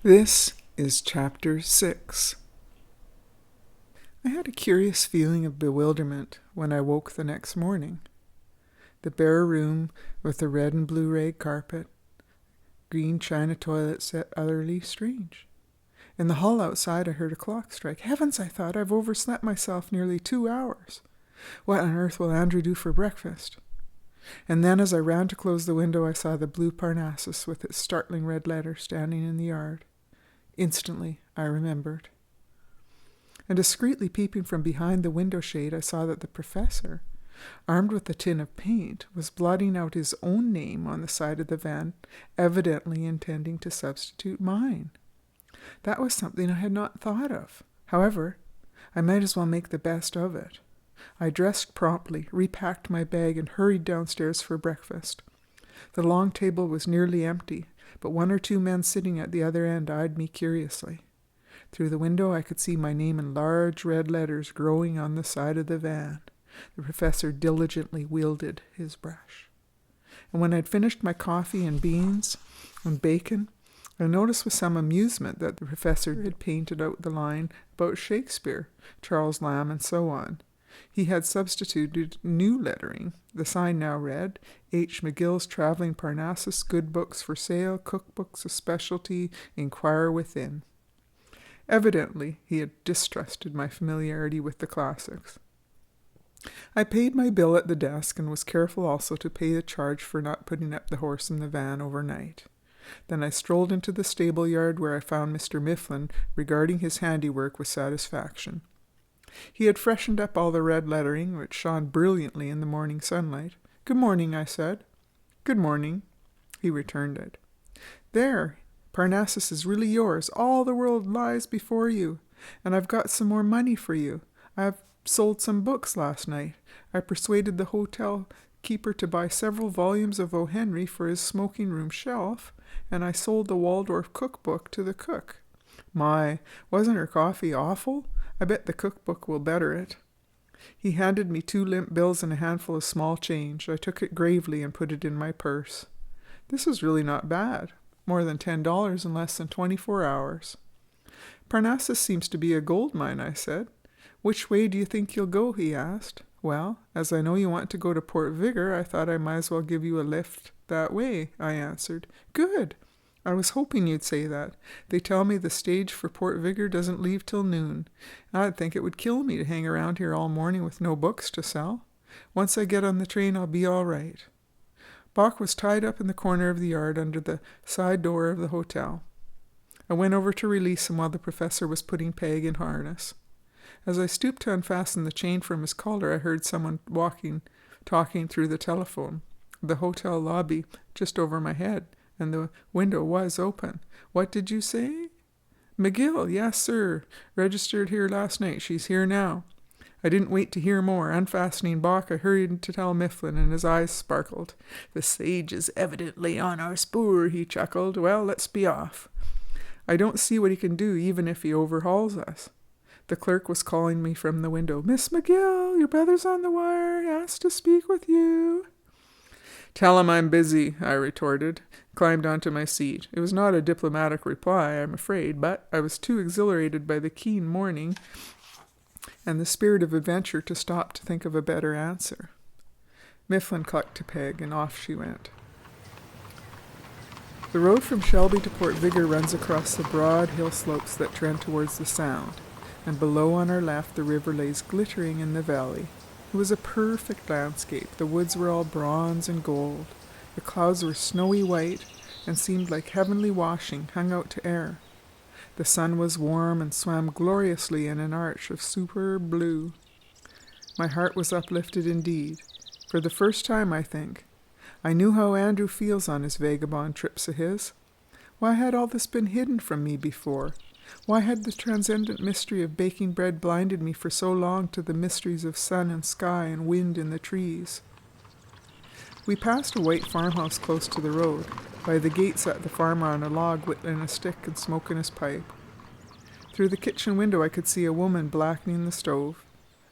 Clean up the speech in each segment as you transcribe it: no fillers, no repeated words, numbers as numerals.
This is Chapter 6. I had a curious feeling of bewilderment when I woke the next morning. The bare room with the red and blue rag carpet, green china toilet set utterly strange. In the hall outside I heard a clock strike. Heavens, I thought, I've overslept myself nearly 2 hours. What on earth will Andrew do for breakfast? And then as I ran to close the window I saw the blue Parnassus with its startling red letter standing in the yard. Instantly I remembered. And discreetly peeping from behind the window shade I saw that the professor, armed with a tin of paint, was blotting out his own name on the side of the van, evidently intending to substitute mine. That was something I had not thought of. However, I might as well make the best of it. I dressed promptly, repacked my bag, and hurried downstairs for breakfast. The long table was nearly empty, but one or two men sitting at the other end eyed me curiously. Through the window I could see my name in large red letters growing on the side of the van. The professor diligently wielded his brush. And when I'd finished my coffee and beans and bacon, I noticed with some amusement that the professor had painted out the line about Shakespeare, Charles Lamb, and so on. He had substituted new lettering. The sign now read, H. McGill's Traveling Parnassus, Good Books for Sale, Cookbooks a Specialty, Inquire Within. Evidently, he had distrusted my familiarity with the classics. I paid my bill at the desk and was careful also to pay the charge for not putting up the horse in the van overnight. Then I strolled into the stable yard where I found Mr. Mifflin regarding his handiwork with satisfaction. He had freshened up all the red lettering, which shone brilliantly in the morning sunlight. "Good morning," I said. "Good morning." He returned it. "There, Parnassus is really yours. All the world lies before you. And I've got some more money for you. I've sold some books last night. I persuaded the hotel keeper to buy several volumes of O. Henry for his smoking room shelf, and I sold the Waldorf cookbook to the cook. My, wasn't her coffee awful? I bet the cookbook will better it." He handed me 2 limp bills and a handful of small change. I took it gravely and put it in my purse. This was really not bad. More than $10 in less than 24 hours. "Parnassus seems to be a gold mine," I said. "Which way do you think you'll go?" he asked. "Well, as I know you want to go to Port Vigor, I thought I might as well give you a lift that way," I answered. "Good! I was hoping you'd say that. They tell me the stage for Port Vigor doesn't leave till noon. I'd think it would kill me to hang around here all morning with no books to sell. Once I get on the train, I'll be all right." Bach was tied up in the corner of the yard under the side door of the hotel. I went over to release him while the professor was putting Peg in harness. As I stooped to unfasten the chain from his collar, I heard someone talking through the telephone. The hotel lobby just over my head, and the window was open. "What did you say?" "McGill, yes, sir. Registered here last night. She's here now." I didn't wait to hear more. Unfastening Bach, I hurried to tell Mifflin, and his eyes sparkled. "The sage is evidently on our spoor," he chuckled. "Well, let's be off." I don't see what he can do, even if he overhauls us. The clerk was calling me from the window. "Miss McGill, your brother's on the wire. He asked to speak with you." "Tell him I'm busy," I retorted, climbed onto my seat. It was not a diplomatic reply, I'm afraid, but I was too exhilarated by the keen morning and the spirit of adventure to stop to think of a better answer. Mifflin clucked to Peg, and off she went. The road from Shelby to Port Vigor runs across the broad hill slopes that trend towards the Sound, and below on our left the river lays glittering in the valley. It was a perfect landscape. The woods were all bronze and gold. The clouds were snowy white and seemed like heavenly washing hung out to air. The sun was warm and swam gloriously in an arch of superb blue. My heart was uplifted indeed. For the first time, I think, I knew how Andrew feels on his vagabond trips of his. Why had all this been hidden from me before? Why had the transcendent mystery of baking bread blinded me for so long to the mysteries of sun and sky and wind in the trees? We passed a white farmhouse close to the road. By the gate sat the farmer on a log whittling a stick and smoking his pipe. Through the kitchen window I could see a woman blackening the stove.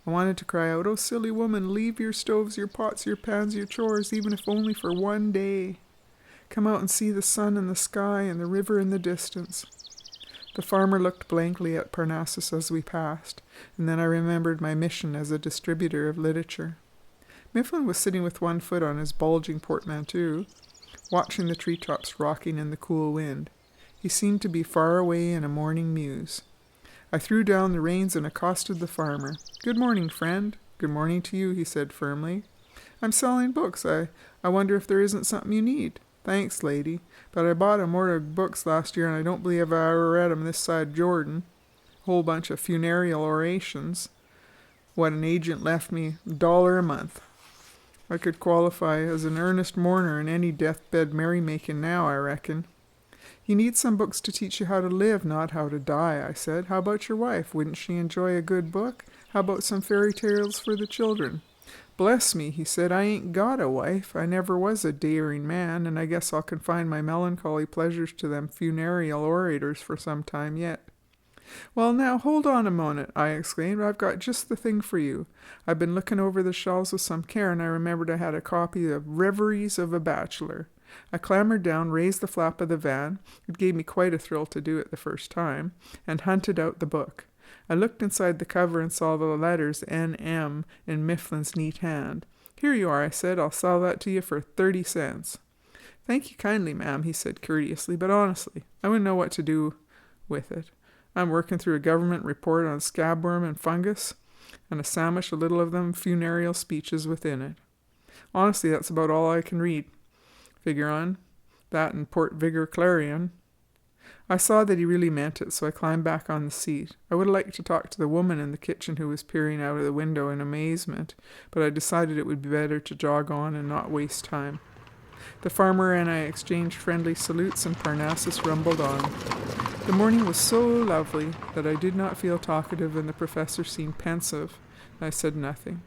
I wanted to cry out, "Oh, silly woman, leave your stoves, your pots, your pans, your chores, even if only for one day. Come out and see the sun and the sky and the river in the distance." The farmer looked blankly at Parnassus as we passed, and then I remembered my mission as a distributor of literature. Mifflin was sitting with one foot on his bulging portmanteau, watching the treetops rocking in the cool wind. He seemed to be far away in a morning muse. I threw down the reins and accosted the farmer. "Good morning, friend." "Good morning to you," he said firmly. "I'm selling books. I wonder if there isn't something you need." "Thanks, lady, but I bought a more of books last year and I don't believe I ever read 'em this side Jordan. Whole bunch of funereal orations. What an agent left me, $1 a month. I could qualify as an earnest mourner in any deathbed merrymaking now, I reckon." "You need some books to teach you how to live, not how to die," I said. "How about your wife? Wouldn't she enjoy a good book? How about some fairy tales for the children?" "Bless me," he said, "I ain't got a wife. I never was a daring man, and I guess I'll confine my melancholy pleasures to them funereal orators for some time yet." "Well, now, hold on a moment," I exclaimed. "I've got just the thing for you. I've been looking over the shelves with some care, and I remembered I had a copy of Reveries of a Bachelor." I clambered down, raised the flap of the van, it gave me quite a thrill to do it the first time, and hunted out the book. I looked inside the cover and saw the letters N.M. in Mifflin's neat hand. "Here you are," I said. "I'll sell that to you for 30 cents. "Thank you kindly, ma'am," he said courteously, "but honestly, I wouldn't know what to do with it. I'm working through a government report on scabworm and fungus, and a sandwich, a little of them funereal speeches within it. Honestly, that's about all I can read. Figure on that and Port Vigor Clarion." I saw that he really meant it, so I climbed back on the seat. I would have liked to talk to the woman in the kitchen who was peering out of the window in amazement, but I decided it would be better to jog on and not waste time. The farmer and I exchanged friendly salutes, and Parnassus rumbled on. The morning was so lovely that I did not feel talkative, and the professor seemed pensive, and I said nothing.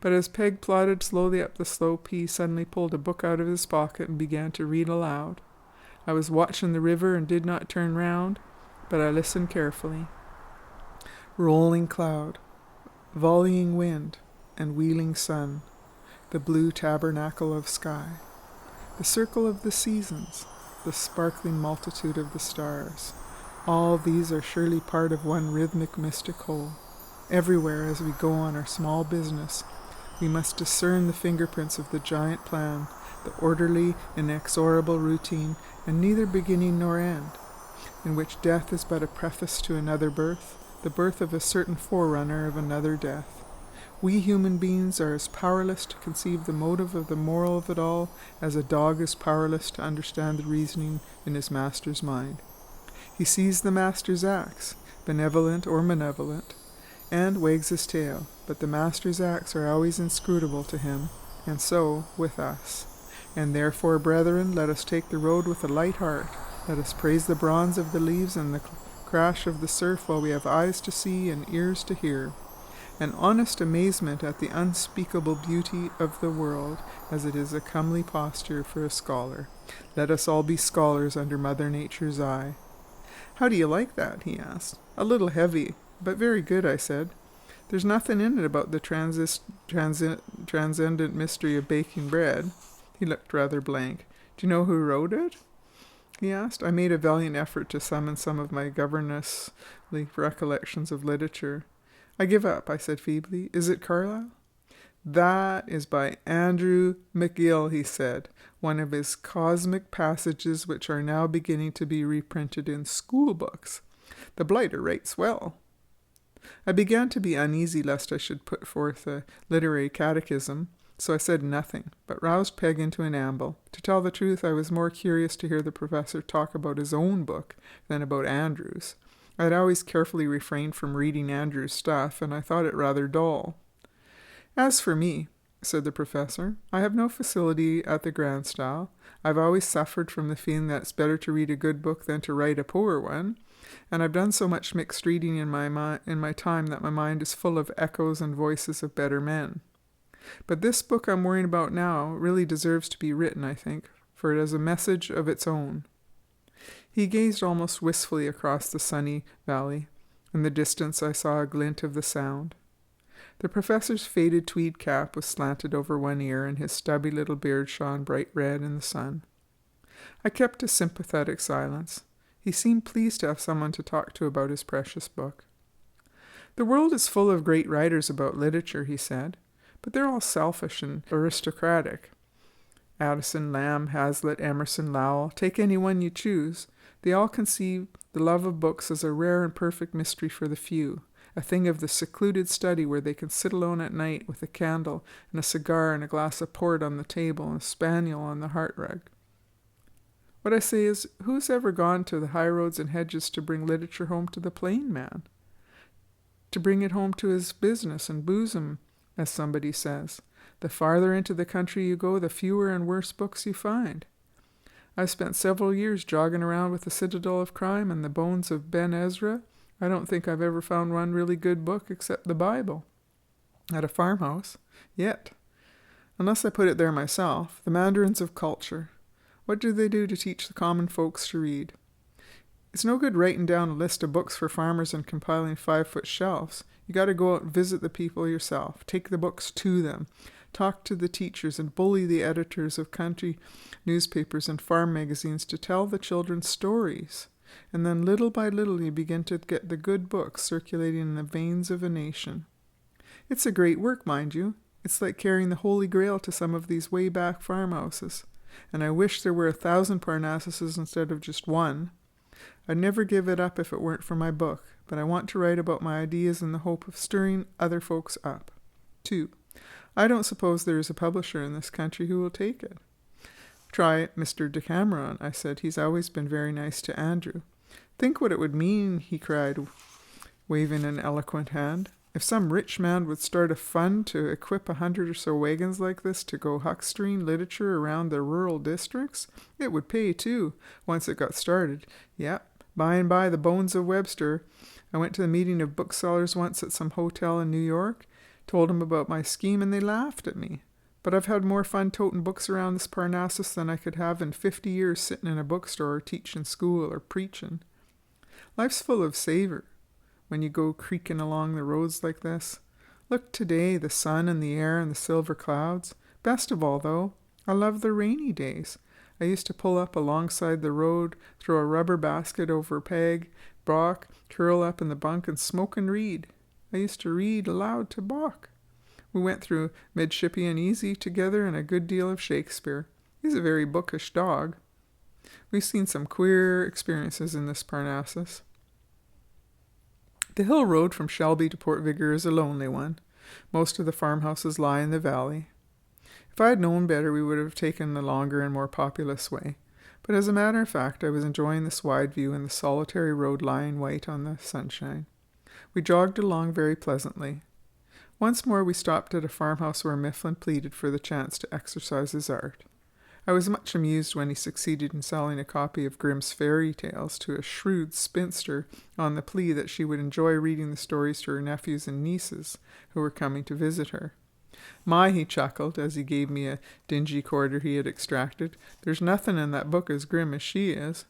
But as Peg plodded slowly up the slope, he suddenly pulled a book out of his pocket and began to read aloud. I was watching the river and did not turn round, but I listened carefully. Rolling cloud, volleying wind, and wheeling sun, the blue tabernacle of sky, the circle of the seasons, the sparkling multitude of the stars. All these are surely part of one rhythmic mystic whole. Everywhere as we go on our small business, we must discern the fingerprints of the giant plan, the orderly, inexorable routine, and neither beginning nor end, in which death is but a preface to another birth, the birth of a certain forerunner of another death. We human beings are as powerless to conceive the motive of the moral of it all as a dog is powerless to understand the reasoning in his master's mind. He sees the master's acts, benevolent or malevolent, and wags his tail, but the master's acts are always inscrutable to him, and so with us. And therefore, brethren, let us take the road with a light heart. Let us praise the bronze of the leaves and the crash of the surf while we have eyes to see and ears to hear. An honest amazement at the unspeakable beauty of the world, as it is a comely posture for a scholar. Let us all be scholars under Mother Nature's eye. "How do you like that?" he asked. "A little heavy, but very good," I said. "There's nothing in it about the transcendent mystery of baking bread." He looked rather blank. "Do you know who wrote it?" he asked. I made a valiant effort to summon some of my governessly recollections of literature. "I give up," I said feebly. "Is it Carlyle?" "That is by Andrew McGill," he said, "one of his cosmic passages which are now beginning to be reprinted in school books. The blighter writes well." I began to be uneasy lest I should put forth a literary catechism, so I said nothing, but roused Peg into an amble. To tell the truth, I was more curious to hear the professor talk about his own book than about Andrew's. I had always carefully refrained from reading Andrew's stuff, and I thought it rather dull. "As for me," said the professor, "I have no facility at the grand style. I've always suffered from the feeling that it's better to read a good book than to write a poor one, and I've done so much mixed reading in my time that my mind is full of echoes and voices of better men. But this book I'm worrying about now really deserves to be written, I think, for it has a message of its own." He gazed almost wistfully across the sunny valley. In the distance I saw a glint of the Sound. The professor's faded tweed cap was slanted over one ear, and his stubby little beard shone bright red in the sun. I kept a sympathetic silence. He seemed pleased to have someone to talk to about his precious book. The world is full of great writers about literature, he said, but they're all selfish and aristocratic. Addison, Lamb, Hazlitt, Emerson, Lowell, take any one you choose. They all conceive the love of books as a rare and perfect mystery for the few, a thing of the secluded study where they can sit alone at night with a candle and a cigar and a glass of port on the table and a spaniel on the hearthrug. What I say is, who's ever gone to the high roads and hedges to bring literature home to the plain man? To bring it home to his business and bosom, as somebody says. The farther into the country you go, the fewer and worse books you find. I've spent several years jogging around with the Citadel of Crime and the Bones of Ben Ezra. I don't think I've ever found one really good book except the Bible. At a farmhouse. Yet. Unless I put it there myself. The mandarins of culture. What do they do to teach the common folks to read? It's no good writing down a list of books for farmers and compiling 5-foot shelves. You got to go out and visit the people yourself. Take the books to them. Talk to the teachers and bully the editors of country newspapers and farm magazines to tell the children stories. And then little by little you begin to get the good books circulating in the veins of a nation. It's a great work, mind you. It's like carrying the Holy Grail to some of these way-back farmhouses. And I wish there were 1,000 Parnassuses instead of just one. I'd never give it up if it weren't for my book, but I want to write about my ideas in the hope of stirring other folks up. 2. I don't suppose there is a publisher in this country who will take it. Try Mr. Decameron, I said. He's always been very nice to Andrew. Think what it would mean, he cried, waving an eloquent hand. If some rich man would start a fund to equip 100 or so wagons like this to go huckstering literature around the rural districts, it would pay, too, once it got started. Yep, by and by the Bones of Webster. I went to the meeting of booksellers once at some hotel in New York, told them about my scheme, and they laughed at me. But I've had more fun toting books around this Parnassus than I could have in 50 years sitting in a bookstore or teaching school or preaching. Life's full of savor when you go creaking along the roads like this. Look today, the sun and the air and the silver clouds. Best of all, though, I love the rainy days. I used to pull up alongside the road, throw a rubber basket over a peg, Bach, curl up in the bunk and smoke and read. I used to read aloud to Bach. We went through Midshippy and Easy together and a good deal of Shakespeare. He's a very bookish dog. We've seen some queer experiences in this Parnassus. The hill road from Shelby to Port Vigor is a lonely one. Most of the farmhouses lie in the valley. If I had known better, we would have taken the longer and more populous way. But as a matter of fact, I was enjoying this wide view and the solitary road lying white on the sunshine. We jogged along very pleasantly. Once more we stopped at a farmhouse where Mifflin pleaded for the chance to exercise his art. I was much amused when he succeeded in selling a copy of Grimm's Fairy Tales to a shrewd spinster on the plea that she would enjoy reading the stories to her nephews and nieces who were coming to visit her. My, he chuckled as he gave me a dingy quarter he had extracted, there's nothing in that book as grim as she is.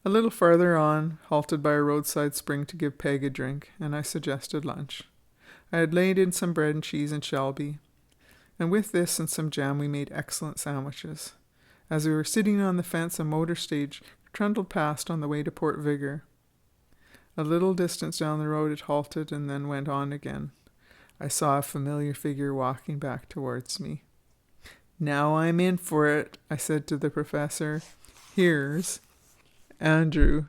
A little farther on, halted by a roadside spring to give Peg a drink, and I suggested lunch. I had laid in some bread and cheese in Shelby, and with this and some jam we made excellent sandwiches. As we were sitting on the fence, a motor stage trundled past on the way to Port Vigor. A little distance down the road it halted and then went on again. I saw a familiar figure walking back towards me. "Now I'm in for it," I said to the professor. "Here's Andrew."